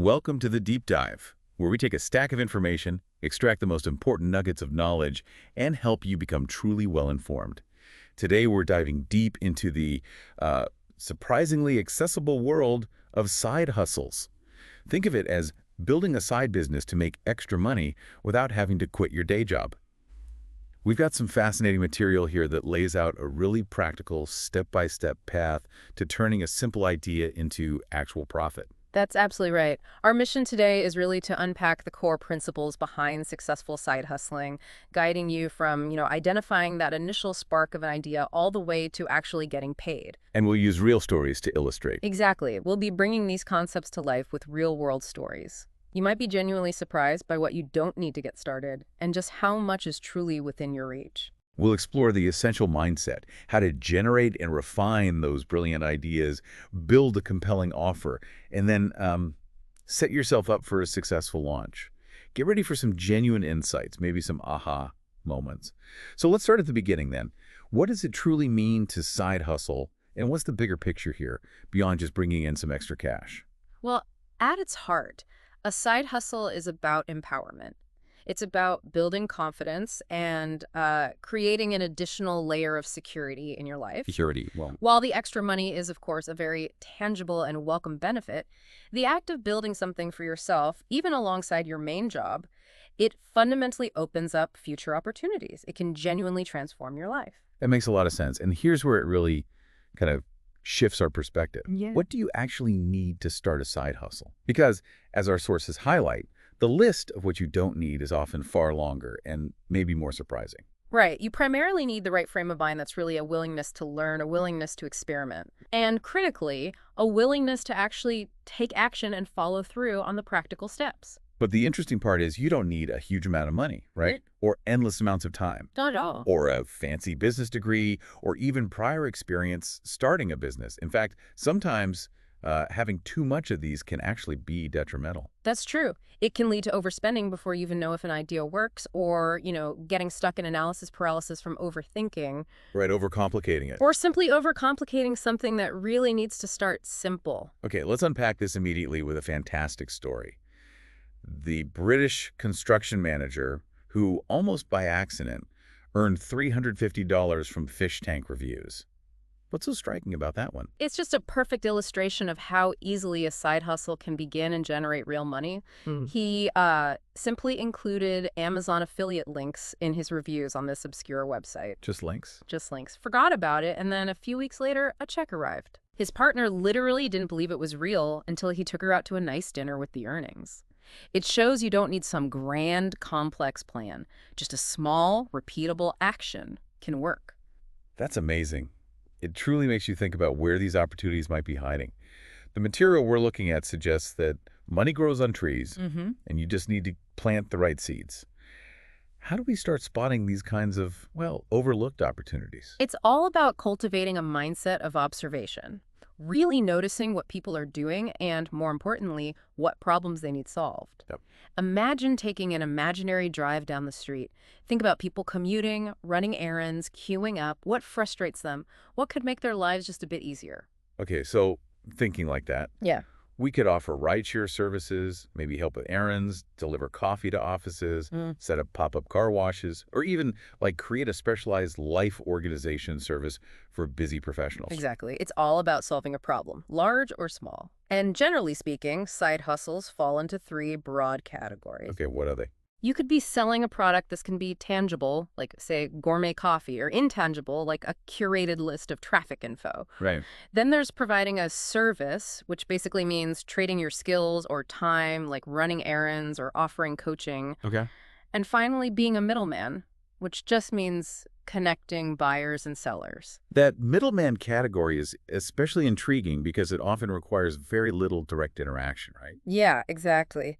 Welcome to the Deep Dive, where we take a stack of information, extract the most important nuggets of knowledge, and help you become truly well-informed. Today, we're diving deep into the surprisingly accessible world of side hustles. Think of it as building a side business to make extra money without having to quit your day job. We've got some fascinating material here that lays out a really practical, step-by-step path to turning a simple idea into actual profit. That's absolutely right. Our mission today is really to unpack the core principles behind successful side hustling, guiding you from, identifying that initial spark of an idea all the way to actually getting paid. And we'll use real stories to illustrate. Exactly. We'll be bringing these concepts to life with real-world stories. You might be genuinely surprised by what you don't need to get started and just how much is truly within your reach. We'll explore the essential mindset, how to generate and refine those brilliant ideas, build a compelling offer, and then set yourself up for a successful launch. Get ready for some genuine insights, maybe some aha moments. So let's start at the beginning then. What does it truly mean to side hustle, and what's the bigger picture here, beyond just bringing in some extra cash? Well, at its heart, a side hustle is about empowerment. It's about building confidence and creating an additional layer of security in your life. Security, well. While the extra money is, of course, a very tangible and welcome benefit, the act of building something for yourself, even alongside your main job, it fundamentally opens up future opportunities. It can genuinely transform your life. That makes a lot of sense. And here's where it really kind of shifts our perspective. Yeah. What do you actually need to start a side hustle? Because, as our sources highlight, the list of what you don't need is often far longer and maybe more surprising. Right. You primarily need the right frame of mind that's really a willingness to learn, a willingness to experiment, and critically, a willingness to actually take action and follow through on the practical steps. But the interesting part is you don't need a huge amount of money, right? Or endless amounts of time. Not at all. Or a fancy business degree, or even prior experience starting a business. In fact, sometimes having too much of these can actually be detrimental. That's true. It can lead to overspending before you even know if an idea works, or, getting stuck in analysis paralysis from overthinking. Right, overcomplicating it. Or simply overcomplicating something that really needs to start simple. Okay, let's unpack this immediately with a fantastic story. The British construction manager who, almost by accident, earned $350 from fish tank reviews. What's so striking about that one? It's just a perfect illustration of how easily a side hustle can begin and generate real money. He simply included Amazon affiliate links in his reviews on this obscure website. Just links? Just links. Forgot about it, and then a few weeks later, a check arrived. His partner literally didn't believe it was real until he took her out to a nice dinner with the earnings. It shows you don't need some grand, complex plan. Just a small, repeatable action can work. That's amazing. It truly makes you think about where these opportunities might be hiding. The material we're looking at suggests that money grows on trees, and you just need to plant the right seeds. How do we start spotting these kinds of, overlooked opportunities? It's all about cultivating a mindset of observation, really noticing what people are doing and, more importantly, what problems they need solved. Yep. Imagine taking an imaginary drive down the street. Think about people commuting, running errands, queuing up. What frustrates them? What could make their lives just a bit easier? Okay, so thinking like that. Yeah. We could offer rideshare services, maybe help with errands, deliver coffee to offices, set up pop-up car washes, or even create a specialized life organization service for busy professionals. Exactly. It's all about solving a problem, large or small. And generally speaking, side hustles fall into three broad categories. Okay, what are they? You could be selling a product that can be tangible, like, say, gourmet coffee, or intangible, like a curated list of traffic info. Right. Then there's providing a service, which basically means trading your skills or time, like running errands or offering coaching. Okay. And finally, being a middleman, which just means connecting buyers and sellers. That middleman category is especially intriguing because it often requires very little direct interaction, right? Yeah, exactly.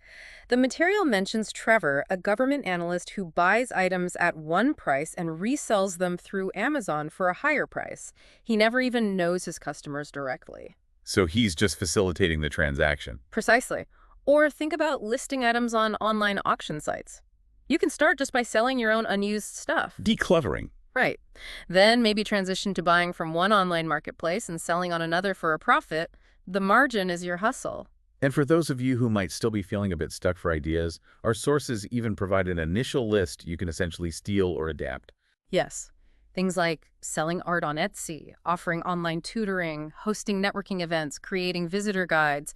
The material mentions Trevor, a government analyst who buys items at one price and resells them through Amazon for a higher price. He never even knows his customers directly. So he's just facilitating the transaction. Precisely. Or think about listing items on online auction sites. You can start just by selling your own unused stuff. Decluttering. Right. Then maybe transition to buying from one online marketplace and selling on another for a profit. The margin is your hustle. And for those of you who might still be feeling a bit stuck for ideas, our sources even provide an initial list you can essentially steal or adapt. Yes. Things like selling art on Etsy, offering online tutoring, hosting networking events, creating visitor guides,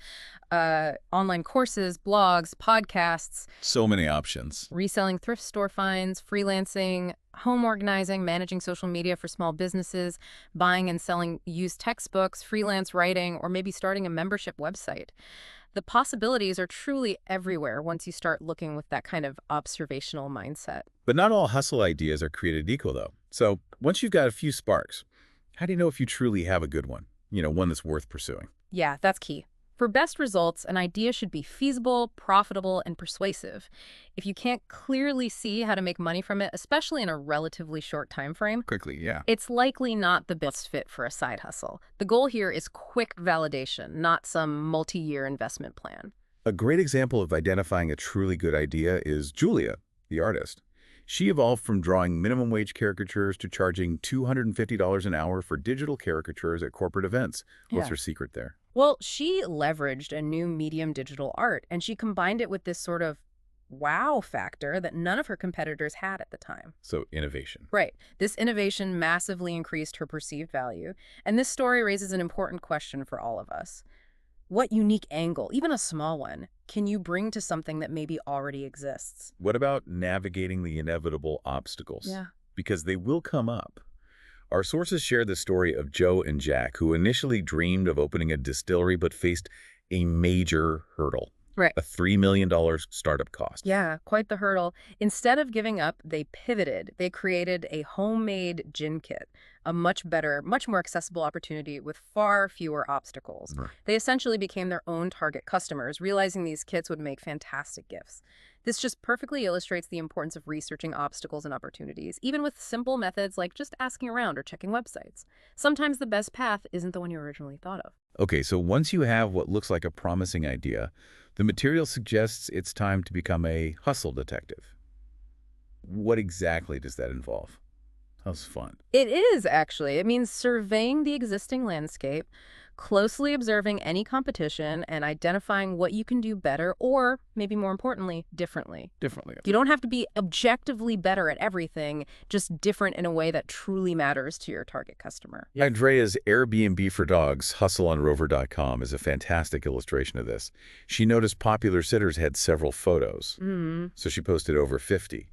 online courses, blogs, podcasts, So many options. reselling thrift store finds, freelancing, home organizing, managing social media for small businesses, buying and selling used textbooks, freelance writing, or maybe starting a membership website. The possibilities are truly everywhere once you start looking with that kind of observational mindset. But not all hustle ideas are created equal, though. So once you've got a few sparks, how do you know if you truly have a good one? One that's worth pursuing. Yeah, that's key. For best results, an idea should be feasible, profitable, and persuasive. If you can't clearly see how to make money from it, especially in a relatively short time frame, Quickly, yeah. it's likely not the best fit for a side hustle. The goal here is quick validation, not some multi-year investment plan. A great example of identifying a truly good idea is Julia, the artist. She evolved from drawing minimum wage caricatures to charging $250 an hour for digital caricatures at corporate events. What's Yeah. her secret there? Well, she leveraged a new medium, digital art, and she combined it with this sort of wow factor that none of her competitors had at the time. So innovation. Right. This innovation massively increased her perceived value, and this story raises an important question for all of us. What unique angle, even a small one, can you bring to something that maybe already exists? What about navigating the inevitable obstacles? Because they will come up. Our sources share the story of Joe and Jack, who initially dreamed of opening a distillery but faced a major hurdle. Right. A $3 million startup cost. Yeah, quite the hurdle. Instead of giving up, they pivoted. They created a homemade gin kit, a much better, much more accessible opportunity with far fewer obstacles. Right. They essentially became their own target customers, realizing these kits would make fantastic gifts. This just perfectly illustrates the importance of researching obstacles and opportunities, even with simple methods like just asking around or checking websites. Sometimes the best path isn't the one you originally thought of. Okay, so once you have what looks like a promising idea, the material suggests it's time to become a hustle detective. What exactly does that involve? How's fun? It is, actually. It means surveying the existing landscape, closely observing any competition, and identifying what you can do better or, maybe more importantly, differently. Differently. You don't have to be objectively better at everything, just different in a way that truly matters to your target customer. Andrea's Airbnb for Dogs, hustleonrover.com, is a fantastic illustration of this. She noticed popular sitters had several photos, so she posted over 50.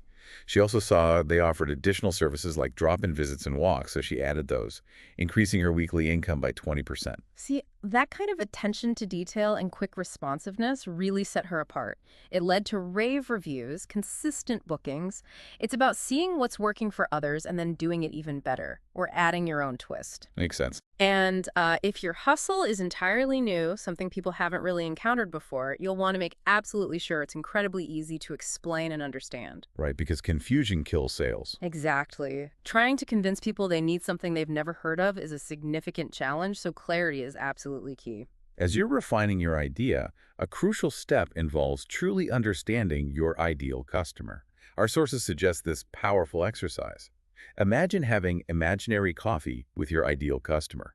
She also saw they offered additional services like drop-in visits and walks, so she added those, increasing her weekly income by 20%. See, that kind of attention to detail and quick responsiveness really set her apart. It led to rave reviews, consistent bookings. It's about seeing what's working for others and then doing it even better, or adding your own twist. Makes sense. And if your hustle is entirely new, something people haven't really encountered before, you'll want to make absolutely sure it's incredibly easy to explain and understand. Right, because confusion kills sales. Exactly. Trying to convince people they need something they've never heard of is a significant challenge, so clarity is absolutely key. As you're refining your idea, a crucial step involves truly understanding your ideal customer. Our sources suggest this powerful exercise. Imagine having imaginary coffee with your ideal customer.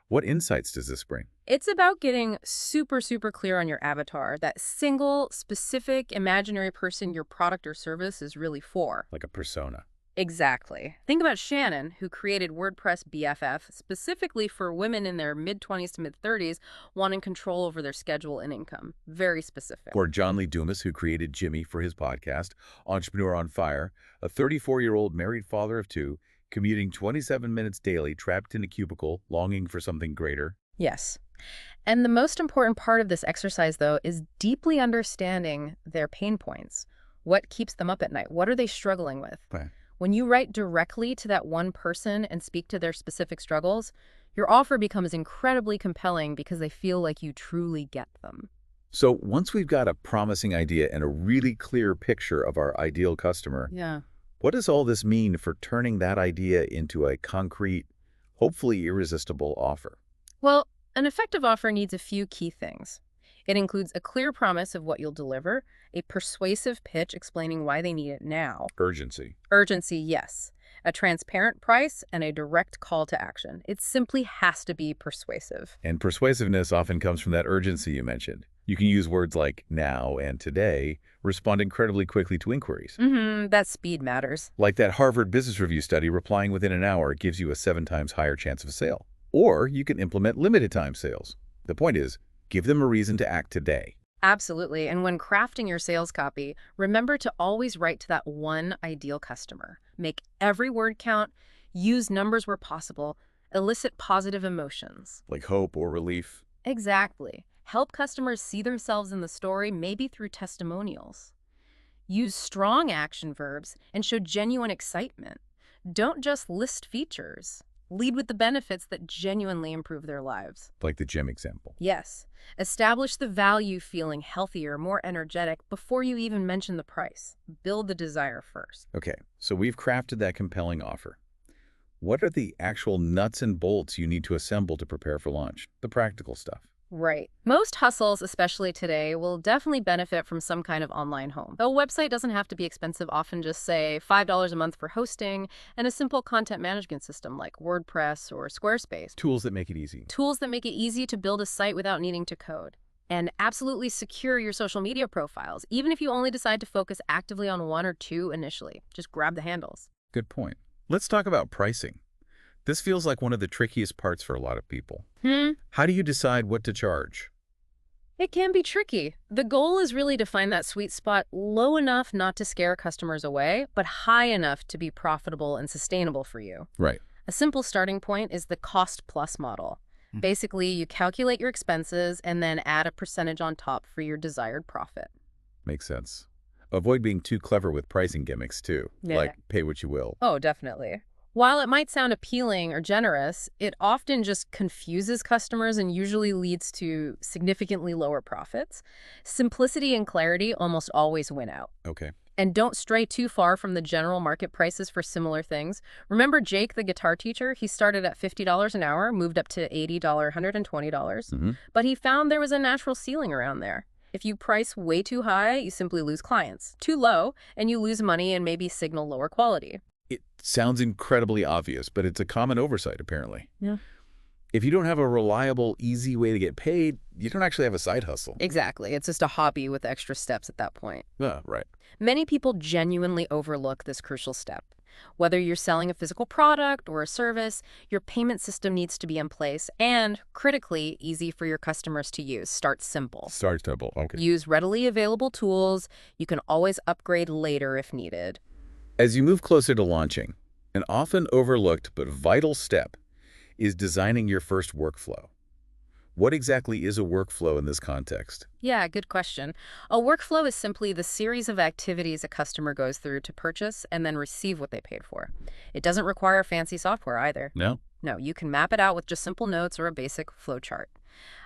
What insights does this bring? It's about getting super, super clear on your avatar, that single, specific, imaginary person your product or service is really for. Like a persona. Exactly. Think about Shannon, who created WordPress BFF specifically for women in their mid-20s to mid-30s wanting control over their schedule and income. Very specific. Or John Lee Dumas, who created Jimmy for his podcast, Entrepreneur on Fire, a 34-year-old married father of two, commuting 27 minutes daily, trapped in a cubicle, longing for something greater. Yes. And the most important part of this exercise, though, is deeply understanding their pain points. What keeps them up at night? What are they struggling with? Right. When you write directly to that one person and speak to their specific struggles, your offer becomes incredibly compelling because they feel like you truly get them. So once we've got a promising idea and a really clear picture of our ideal customer, Yeah. what does all this mean for turning that idea into a concrete, hopefully irresistible offer? Well, an effective offer needs a few key things. It includes a clear promise of what you'll deliver, a persuasive pitch explaining why they need it now. Urgency. Urgency, yes. A transparent price and a direct call to action. It simply has to be persuasive. And persuasiveness often comes from that urgency you mentioned. You can use words like now and today, respond incredibly quickly to inquiries. That speed matters. Like that Harvard Business Review study, replying within an hour gives you a 7 times higher chance of a sale. Or you can implement limited time sales. The point is, give them a reason to act today. Absolutely. And when crafting your sales copy, remember to always write to that one ideal customer. Make every word count, use numbers where possible, elicit positive emotions. Like hope or relief. Exactly. Help customers see themselves in the story, maybe through testimonials. Use strong action verbs and show genuine excitement. Don't just list features. Lead with the benefits that genuinely improve their lives. Like the gym example. Yes. Establish the value feeling healthier, more energetic before you even mention the price. Build the desire first. Okay, so we've crafted that compelling offer. What are the actual nuts and bolts you need to assemble to prepare for launch? The practical stuff. Right. Most hustles, especially today, will definitely benefit from some kind of online home. A website doesn't have to be expensive, often just say $5 a month for hosting and a simple content management system like WordPress or Squarespace. Tools that make it easy. Tools that make it easy to build a site without needing to code. And absolutely secure your social media profiles, even if you only decide to focus actively on one or two initially. Just grab the handles. Good point. Let's talk about pricing. This feels like one of the trickiest parts for a lot of people. How do you decide what to charge? It can be tricky. The goal is really to find that sweet spot low enough not to scare customers away, but high enough to be profitable and sustainable for you. Right. A simple starting point is the cost-plus model. Basically, you calculate your expenses and then add a percentage on top for your desired profit. Makes sense. Avoid being too clever with pricing gimmicks, too. Yeah. Like, pay what you will. Oh, definitely. While it might sound appealing or generous, it often just confuses customers and usually leads to significantly lower profits. Simplicity and clarity almost always win out. Okay. And don't stray too far from the general market prices for similar things. Remember Jake, the guitar teacher? He started at $50 an hour, moved up to $80, $120. But he found there was a natural ceiling around there. If you price way too high, you simply lose clients. Too low, and you lose money and maybe signal lower quality. It sounds incredibly obvious, but it's a common oversight, apparently. Yeah. If you don't have a reliable, easy way to get paid, you don't actually have a side hustle. Exactly. It's just a hobby with extra steps at that point. Right. Many people genuinely overlook this crucial step. Whether you're selling a physical product or a service, your payment system needs to be in place and, critically, easy for your customers to use. Start simple. Start simple. Okay. Use readily available tools. You can always upgrade later if needed. As you move closer to launching, an often overlooked but vital step is designing your first workflow. What exactly is a workflow in this context? Yeah, good question. A workflow is simply the series of activities a customer goes through to purchase and then receive what they paid for. It doesn't require fancy software either. No? No, you can map it out with just simple notes or a basic flowchart.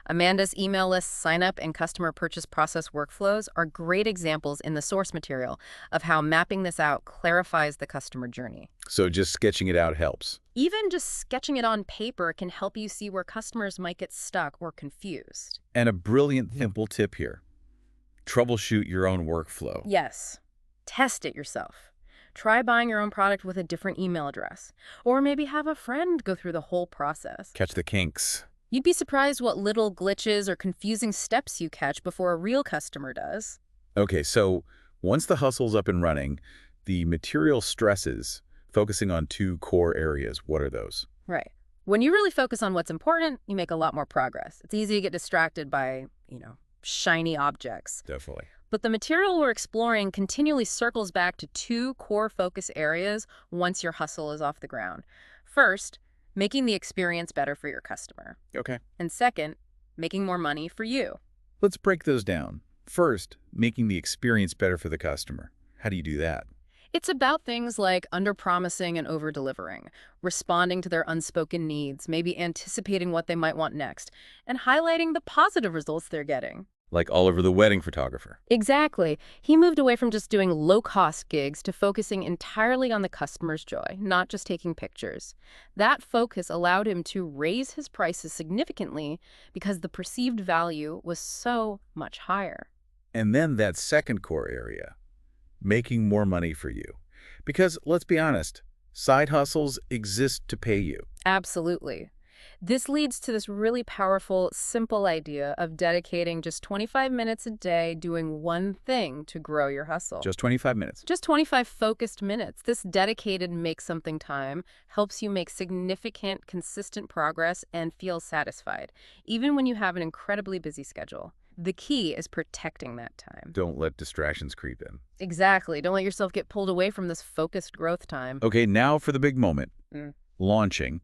Amanda's email list, sign-up, and customer purchase process workflows are great examples in the source material of how mapping this out clarifies the customer journey. So just sketching it out helps. Even just sketching it on paper can help you see where customers might get stuck or confused. And a brilliant, simple tip here. Troubleshoot your own workflow. Yes. Test it yourself. Try buying your own product with a different email address. Or maybe have a friend go through the whole process. Catch the kinks. You'd be surprised what little glitches or confusing steps you catch before a real customer does. Okay, so once the hustle's up and running, the material stresses, focusing on 2 core areas. What are those? Right. When you really focus on what's important, you make a lot more progress. It's easy to get distracted by, shiny objects. Definitely. But the material we're exploring continually circles back to 2 core focus areas once your hustle is off the ground. First, making the experience better for your customer. Okay. And second, making more money for you. Let's break those down. First, making the experience better for the customer. How do you do that? It's about things like under-promising and over-delivering, responding to their unspoken needs, maybe anticipating what they might want next, and highlighting the positive results they're getting. Like Oliver the wedding photographer. Exactly. He moved away from just doing low-cost gigs to focusing entirely on the customer's joy, not just taking pictures. That focus allowed him to raise his prices significantly because the perceived value was so much higher. And then that second core area, making more money for you. Because let's be honest, side hustles exist to pay you. Absolutely. This leads to this really powerful, simple idea of dedicating just 25 minutes a day doing one thing to grow your hustle. Just 25 minutes. Just 25 focused minutes. This dedicated make something time helps you make significant, consistent progress and feel satisfied, even when you have an incredibly busy schedule. The key is protecting that time. Don't let distractions creep in. Exactly. Don't let yourself get pulled away from this focused growth time. Okay, now for the big moment. Mm. Launching.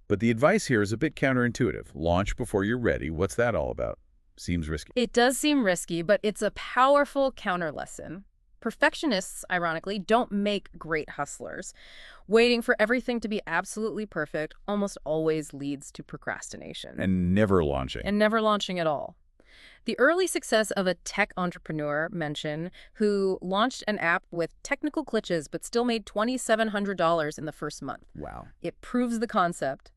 But the advice here is a bit counterintuitive. Launch before you're ready. What's that all about? Seems risky. It does seem risky, but it's a powerful counter lesson. Perfectionists, ironically, don't make great hustlers. Waiting for everything to be absolutely perfect almost always leads to procrastination. And never launching. And never launching at all. The early success of a tech entrepreneur mentioned who launched an app with technical glitches but still made $2,700 in the first month. Wow. It proves the concept.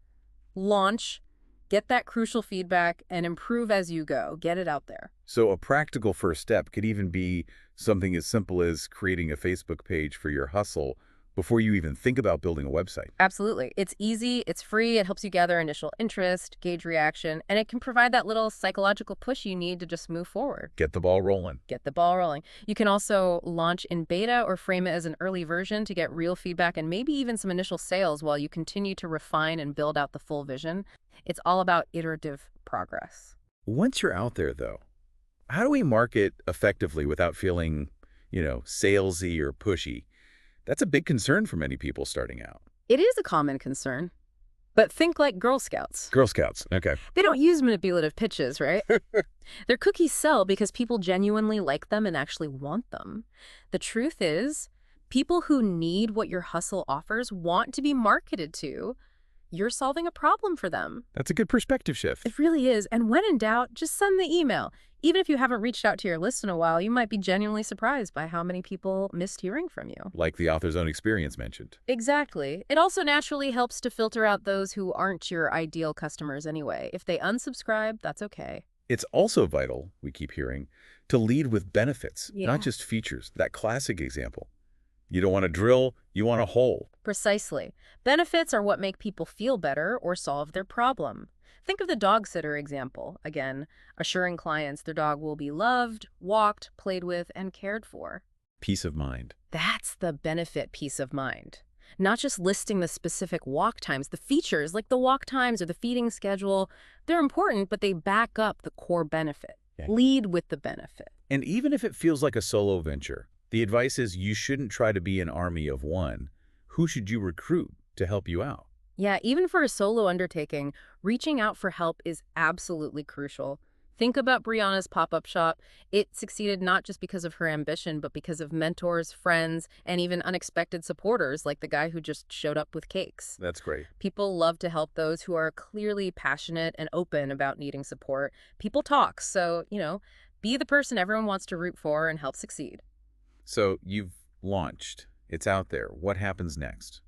Launch, get that crucial feedback, and improve as you go. Get it out there. So a practical first step could even be something as simple as creating a Facebook page for your hustle before you even think about building a website. Absolutely. It's easy, it's free, it helps you gather initial interest, gauge reaction, and it can provide that little psychological push you need to just move forward. Get the ball rolling. Get the ball rolling. You can also launch in beta or frame it as an early version to get real feedback and maybe even some initial sales while you continue to refine and build out the full vision. It's all about iterative progress. Once you're out there, though, how do we market effectively without feeling, salesy or pushy? That's a big concern for many people starting out. It is a common concern. But think like Girl Scouts. Girl Scouts, okay. They don't use manipulative pitches, right? Their cookies sell because people genuinely like them and actually want them. The truth is, people who need what your hustle offers want to be marketed to. You're solving a problem for them. That's a good perspective shift. It really is. And when in doubt, just send the email. Even if you haven't reached out to your list in a while, you might be genuinely surprised by how many people missed hearing from you. Like the author's own experience mentioned. Exactly. It also naturally helps to filter out those who aren't your ideal customers anyway. If they unsubscribe, that's okay. It's also vital, we keep hearing, to lead with benefits, Yeah. not just features. That classic example. You don't want a drill, you want a hole. Precisely. Benefits are what make people feel better or solve their problem. Think of the dog sitter example. Again, assuring clients their dog will be loved, walked, played with, and cared for. Peace of mind. That's the benefit, peace of mind. Not just listing the specific walk times, the features like the walk times or the feeding schedule. They're important, but they back up the core benefit. Yeah. Lead with the benefit. And even if it feels like a solo venture, the advice is you shouldn't try to be an army of one. Who should you recruit to help you out? Yeah, even for a solo undertaking, reaching out for help is absolutely crucial. Think about Brianna's pop-up shop. It succeeded not just because of her ambition, but because of mentors, friends, and even unexpected supporters like the guy who just showed up with cakes. That's great. People love to help those who are clearly passionate and open about needing support. People talk, so, be the person everyone wants to root for and help succeed. So you've launched. It's out there. What happens next?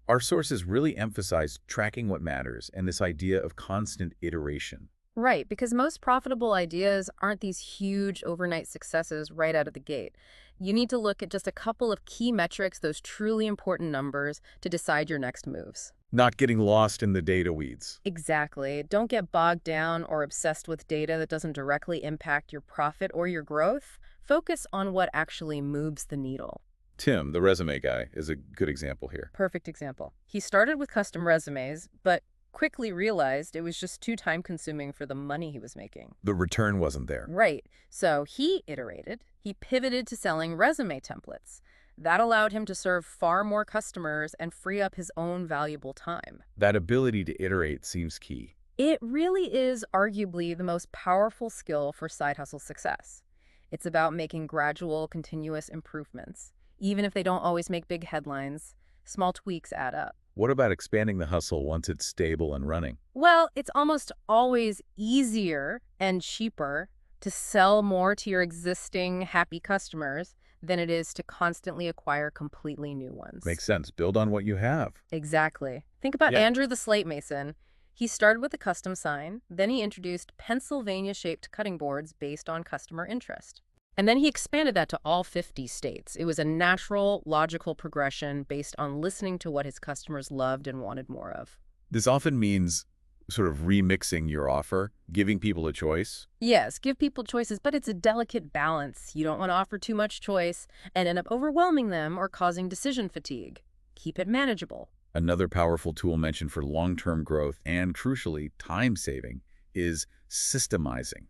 Our sources really emphasize tracking what matters and this idea of constant iteration. Right, because most profitable ideas aren't these huge overnight successes right out of the gate. You need to look at just a couple of key metrics, those truly important numbers, to decide your next moves. Not getting lost in the data weeds. Exactly. Don't get bogged down or obsessed with data that doesn't directly impact your profit or your growth. Focus on what actually moves the needle. Tim, the resume guy, is a good example here. Perfect example. He started with custom resumes, but quickly realized it was just too time-consuming for the money he was making. The return wasn't there. Right. So he iterated. He pivoted to selling resume templates. That allowed him to serve far more customers and free up his own valuable time. That ability to iterate seems key. It really is arguably the most powerful skill for side hustle success. It's about making gradual, continuous improvements. Even if they don't always make big headlines, small tweaks add up. What about expanding the hustle once it's stable and running? Well, it's almost always easier and cheaper to sell more to your existing happy customers than it is to constantly acquire completely new ones. Makes sense. Build on what you have. Exactly. Think about Yeah. Andrew the Slate Mason. He started with a custom sign, then he introduced Pennsylvania-shaped cutting boards based on customer interest. And then he expanded that to all 50 states. It was a natural, logical progression based on listening to what his customers loved and wanted more of. This often means sort of remixing your offer, giving people a choice. Yes, give people choices, but it's a delicate balance. You don't want to offer too much choice and end up overwhelming them or causing decision fatigue. Keep it manageable. Another powerful tool mentioned for long-term growth and, crucially, time-saving is systemizing.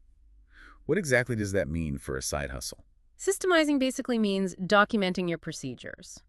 What exactly does that mean for a side hustle? Systemizing basically means documenting your procedures,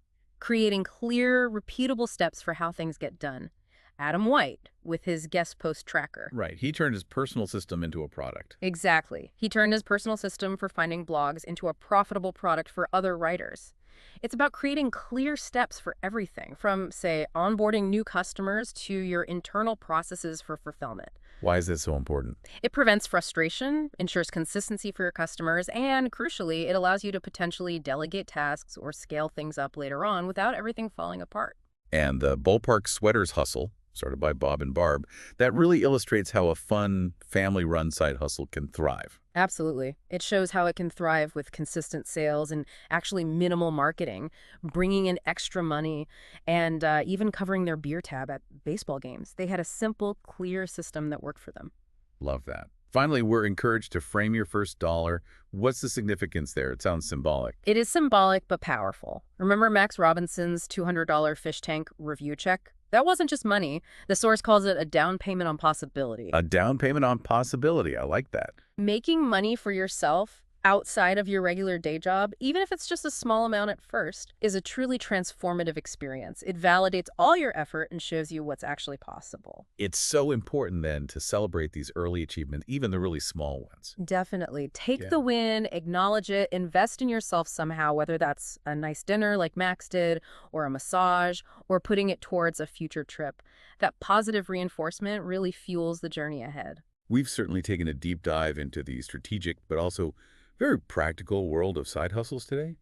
creating clear, repeatable steps for how things get done. Adam White with his guest post tracker. Right. He turned his personal system into a product. Exactly. He turned his personal system for finding blogs into a profitable product for other writers. It's about creating clear steps for everything, from, say, onboarding new customers to your internal processes for fulfillment. Why is this so important? It prevents frustration, ensures consistency for your customers, and crucially, it allows you to potentially delegate tasks or scale things up later on without everything falling apart. And the ballpark sweaters hustle, started by Bob and Barb, that really illustrates how a fun, family-run side hustle can thrive. Absolutely. It shows how it can thrive with consistent sales and actually minimal marketing, bringing in extra money, and even covering their beer tab at baseball games. They had a simple, clear system that worked for them. Love that. Finally, we're encouraged to frame your first dollar. What's the significance there? It sounds symbolic. It is symbolic but powerful. Remember Max Robinson's $200 fish tank review check? That wasn't just money. The source calls it a down payment on possibility. A down payment on possibility. I like that. Making money for yourself outside of your regular day job, even if it's just a small amount at first, is a truly transformative experience. It validates all your effort and shows you what's actually possible. It's so important then to celebrate these early achievements, even the really small ones. Definitely. Take Yeah. the win, acknowledge it, invest in yourself somehow, whether that's a nice dinner like Max did, or a massage, or putting it towards a future trip. That positive reinforcement really fuels the journey ahead. We've certainly taken a deep dive into the strategic but also very practical world of side hustles today.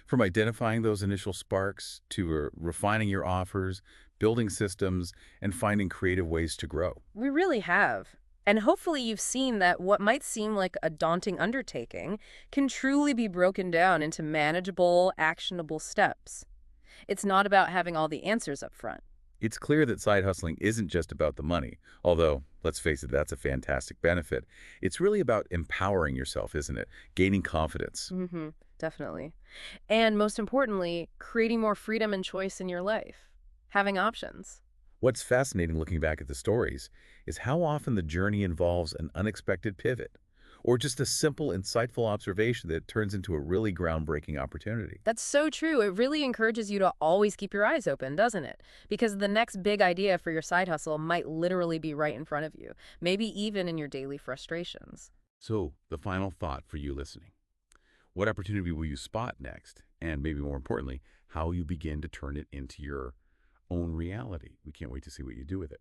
From identifying those initial sparks to refining your offers, building systems, and finding creative ways to grow. We really have. And hopefully you've seen that what might seem like a daunting undertaking can truly be broken down into manageable, actionable steps. It's not about having all the answers up front. It's clear that side hustling isn't just about the money, although, let's face it, that's a fantastic benefit. It's really about empowering yourself, isn't it? Gaining confidence. Definitely. And most importantly, creating more freedom and choice in your life. Having options. What's fascinating looking back at the stories is how often the journey involves an unexpected pivot, or just a simple, insightful observation that turns into a really groundbreaking opportunity. That's so true. It really encourages you to always keep your eyes open, doesn't it? Because the next big idea for your side hustle might literally be right in front of you, maybe even in your daily frustrations. So, the final thought for you listening. What opportunity will you spot next? And maybe more importantly, how you begin to turn it into your own reality. We can't wait to see what you do with it.